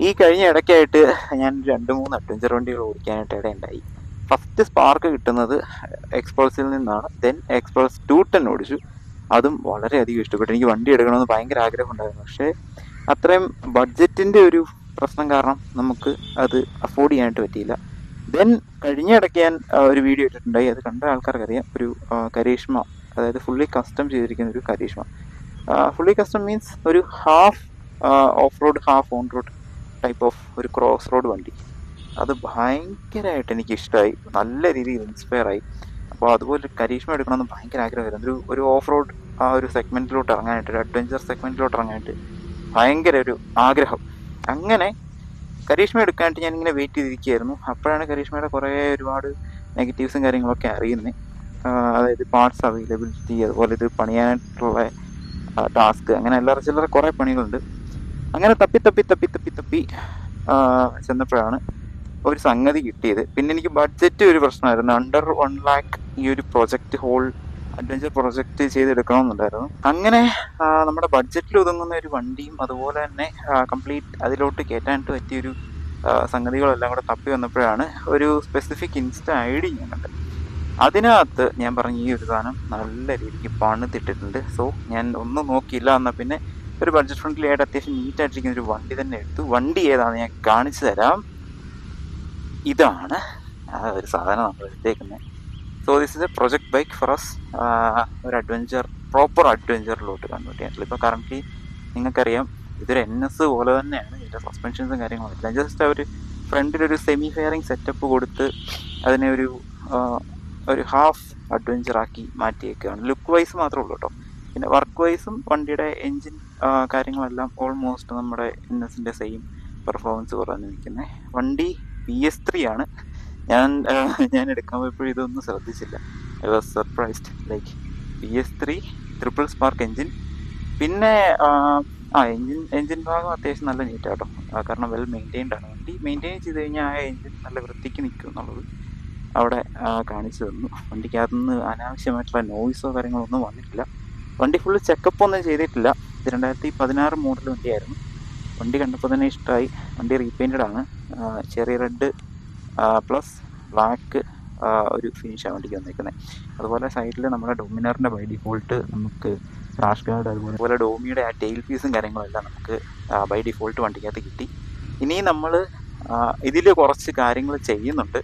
ഈ കഴിഞ്ഞ ഇടയ്ക്കായിട്ട് ഞാൻ 2-3 അഡ്വഞ്ചർ വണ്ടികൾ ഓടിക്കാനായിട്ട് ഇടയുണ്ടായി. ഫസ്റ്റ് സ്പാർക്ക് കിട്ടുന്നത് എക്സ്പൾസിൽ നിന്നാണ്. ദെൻ എക്സ്പൾസ് 210 ഓടിച്ചു. അതും വളരെയധികം ഇഷ്ടപ്പെട്ടു. എനിക്ക് വണ്ടി എടുക്കണമെന്ന് ഭയങ്കര ആഗ്രഹം ഉണ്ടായിരുന്നു. പക്ഷേ അത്രയും ബഡ്ജറ്റിൻ്റെ ഒരു പ്രശ്നം കാരണം നമുക്ക് അത് അഫോർഡ് ചെയ്യാനായിട്ട് പറ്റിയില്ല. ദെൻ കഴിഞ്ഞ ഇടയ്ക്ക് ഞാൻ ഒരു വീഡിയോ ഇട്ടിട്ടുണ്ടായി. അത് കണ്ട ആൾക്കാർക്കറിയാം. ഒരു കരീഷ്മ, അതായത് ഫുള്ളി കസ്റ്റം ചെയ്തിരിക്കുന്ന ഒരു കരീഷ്മ. ഫുള്ളി കസ്റ്റം മീൻസ് ഒരു half off road half on road type of ഒരു ക്രോസ് റോഡ് വണ്ടി. അത് ഭയങ്കരമായിട്ട് എനിക്ക് ഇഷ്ടമായി, നല്ല രീതിയിൽ ഇൻസ്പയർ ആയി. അപ്പോൾ അതുപോലെ കരീഷ്മ എടുക്കണമെന്ന് ഭയങ്കര ആഗ്രഹമായിരുന്നു. ഒരു ഓഫ് റോഡ് ആ ഒരു സെഗ്മെൻറ്റിലോട്ട് ഇറങ്ങാനായിട്ട്, ഒരു അഡ്വഞ്ചർ സെഗ്മെൻറ്റിലോട്ട് ഇറങ്ങാനായിട്ട് ഭയങ്കര ഒരു ആഗ്രഹം. അങ്ങനെ കരീഷ്മ എടുക്കാനായിട്ട് ഞാനിങ്ങനെ വെയിറ്റ് ചെയ്തിരിക്കുകയായിരുന്നു. അപ്പോഴാണ് കരീഷ്മയുടെ ഒരുപാട് നെഗറ്റീവ്സും കാര്യങ്ങളൊക്കെ അറിയുന്നത്. അതായത് പാർട്സ് അവൈലബിലിറ്റി, അതുപോലെ ഇത് പണിയാനായിട്ടുള്ള ടാസ്ക്, അങ്ങനെ അല്ലറ ചില്ലറ കുറേ പണികളുണ്ട്. അങ്ങനെ തപ്പി ചെന്നപ്പോഴാണ് ഒരു സംഗതി കിട്ടിയത്. പിന്നെ എനിക്ക് ബഡ്ജറ്റ് ഒരു പ്രശ്നമായിരുന്നു. അണ്ടർ 1 lakh ഈ ഒരു പ്രൊജക്റ്റ്, ഹോൾ അഡ്വഞ്ചർ പ്രൊജക്റ്റ് ചെയ്തെടുക്കണമെന്നുണ്ടായിരുന്നു. അങ്ങനെ നമ്മുടെ ബഡ്ജറ്റിൽ ഒതുങ്ങുന്ന ഒരു വണ്ടിയും അതുപോലെ തന്നെ കംപ്ലീറ്റ് അതിലോട്ട് കയറ്റാനായിട്ട് പറ്റിയൊരു സംഗതികളെല്ലാം കൂടെ തപ്പി വന്നപ്പോഴാണ് ഒരു സ്പെസിഫിക് ഇൻസ്റ്റ ID ഞാൻ കണ്ടത്. അതിനകത്ത് ഞാൻ പറഞ്ഞ ഈ ഒരു സാധനം നല്ല രീതിക്ക് പണിതിട്ടിട്ടുണ്ട്. സോ ഞാൻ ഒന്നും നോക്കിയില്ല. എന്നാൽ പിന്നെ ഒരു ബഡ്ജറ്റ് ഫ്രണ്ട്ലി ആയിട്ട് അത്യാവശ്യം നീറ്റായിട്ടിരിക്കുന്ന ഒരു വണ്ടി തന്നെ എടുത്തു. വണ്ടി ഏതാണെന്ന് ഞാൻ കാണിച്ചു തരാം. ഇതാണ് ആ ഒരു സാധനം നമ്മൾ എടുത്തേക്കുന്നത്. So this is a project bike for us. ഒരു അഡ്വഞ്ചർ, പ്രോപ്പർ അഡ്വഞ്ചറിലോട്ട് കൺവേർട്ട് ചെയ്യാൻ. ഇപ്പോൾ കറണ്ട്ലി നിങ്ങൾക്കറിയാം, ഇതൊരു NS പോലെ തന്നെയാണ്. ഇതിൻ്റെ സസ്പെൻഷൻസും കാര്യങ്ങളും എല്ലാം ജസ്റ്റ് അവർ ഫ്രണ്ടിലൊരു സെമി ഫെയറിങ് സെറ്റപ്പ് കൊടുത്ത് അതിനെ ഒരു ഹാഫ് അഡ്വഞ്ചറാക്കി മാറ്റിയേക്കുകയാണ്. ലുക്ക് വൈസ് മാത്രമേ ഉള്ളൂ കേട്ടോ. പിന്നെ വർക്ക് വൈസും വണ്ടിയുടെ എൻജിൻ കാര്യങ്ങളെല്ലാം ഓൾമോസ്റ്റ് നമ്മുടെ NSൻ്റെ സെയിം പെർഫോമൻസ് കുറഞ്ഞ് നിൽക്കുന്നത്. വണ്ടി PS3 ആണ്. ഞാൻ എടുക്കാൻ പോയപ്പോഴും ഇതൊന്നും ശ്രദ്ധിച്ചില്ല. I was surprised. Like PS3 triple spark engine. പിന്നെ എൻജിൻ ഭാഗം അത്യാവശ്യം നല്ല നീറ്റാട്ടോ. കാരണം വെൽ മെയിൻറ്റെയിൻഡ് ആണ്. വണ്ടി മെയിൻറ്റെയിൻ ചെയ്ത് കഴിഞ്ഞാൽ ആ എൻജിൻ നല്ല വൃത്തിക്ക് നിൽക്കും എന്നുള്ളത് അവിടെ കാണിച്ചു തന്നു. വണ്ടിക്കകത്തുനിന്ന് അനാവശ്യമായിട്ടുള്ള നോയ്സോ കാര്യങ്ങളോ ഒന്നും വന്നിട്ടില്ല. വണ്ടി ഫുള്ള് ചെക്കപ്പ് ഒന്നും ചെയ്തിട്ടില്ല. ഇത് 2016 മോഡൽ വണ്ടിയായിരുന്നു. വണ്ടി കണ്ടപ്പോൾ തന്നെ ഇഷ്ടമായി. വണ്ടി റീപെയിൻറ്റഡ് ആണ്. ചെറിയ റെഡ് പ്ലസ് ബ്ലാക്ക് ഒരു ഫിനിഷാണ് വണ്ടിക്ക് വന്നിരിക്കുന്നത്. അതുപോലെ സൈഡിൽ നമ്മുടെ ഡൊമിനറിൻ്റെ ബൈ ഡിഫോൾട്ട് നമുക്ക് ക്രാഷ് ഗാർഡ്, അതുപോലെ ഡോമിയുടെ ആ ടെയിൽ പീസും കാര്യങ്ങളെല്ലാം നമുക്ക് ബൈ ഡിഫോൾട്ട് വണ്ടിക്കകത്ത് കിട്ടി. ഇനി നമ്മൾ ഇതിൽ കുറച്ച് കാര്യങ്ങൾ ചെയ്യുന്നുണ്ട്.